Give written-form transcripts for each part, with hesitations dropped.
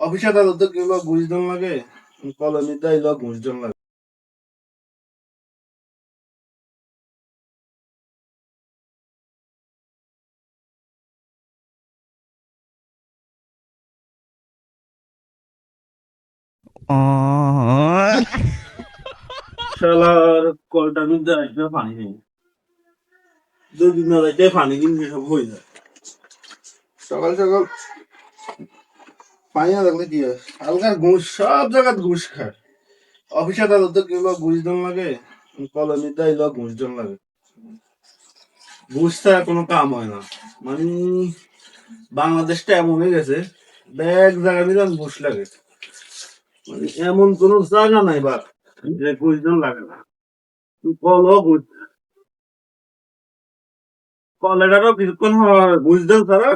Office আদালতে কিংবা ঘুষ দেন লাগে, কলোনিতে আইলো ঘুষ দেন লাগে। শালার কলটার মধ্যে আসবে পানি নেই, দুদিন না যাইতে পানি কিনবে সব হয়ে যায়। সকাল সকাল পানি না থাকলে কি হয়, হালকার ঘুষ সব জায়গায় ঘুষ খায়। অফিস আদালতে কিংবা ঘুষ দেন লাগে, কলোনিতে আইলো ঘুষ দেন লাগে। ঘুষ ছাড়া কোনো কাম হয় না। মানে বাংলাদেশটা এমন হয়ে গেছে, ব্যাগ জায়গা নিলাম ঘুষ লাগে। মানে এমন কোন জায়গা নাই বা যে ঘুষ দেন লাগে না। কলও ঘুষ, কলেরারও কিছুক্ষণ ঘুষ দেন ছাড়া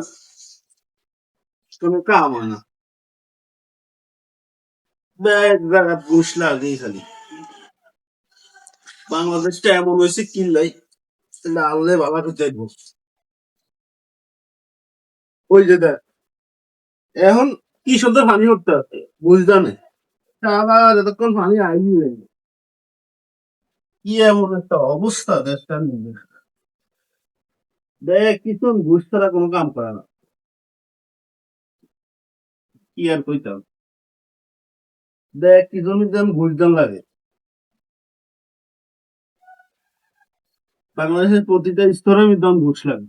কোনো কাম হয় না। ব্যাগ জায়গা ঘুষ লাগেই খালি। বাংলাদেশটা এমন হয়েছে কিনলাই আল্লে বাবা তো চাইবো। ওই যে দেখ, এখন কি সুন্দর পানি উঠতে আছে বুঝতে নেই, আবার এতক্ষণ পানি আইনি নেই। কি এমন একটা অবস্থা দেশটার মধ্যে, দেখ কিছু ঘুষ ছাড়া কোনো কাম করে না। কি আর কইতাম, দেখ কি জমি দাম ঘুষ দাম লাগে। বাংলাদেশের প্রতিটা স্তরে দাম ঘুষ লাগে।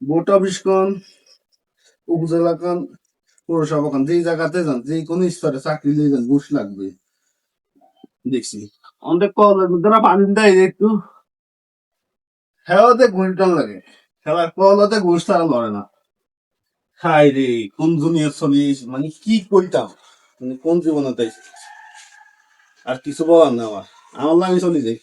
ভোট অফিস কোন, উপজেলা কোন, পৌরসভা কোন, যেই জায়গাতে যান যে কোনো স্তরে চাকরি নিয়ে যান ঘুষ লাগবে। দেখছি অনেক কলের মধ্যে না পানি দেয় একটু, হেওয়াতে ঘুষ দাম লাগে। খেলার কলতে ঘুষ তারা লড়ে না। হাই রে, কোন দুনিয়া চলিস, মানে কি কইতাম, মানে কোন জীবনে তাই আর কিছু বলার না আমার, আমার লাগে চলি যাই।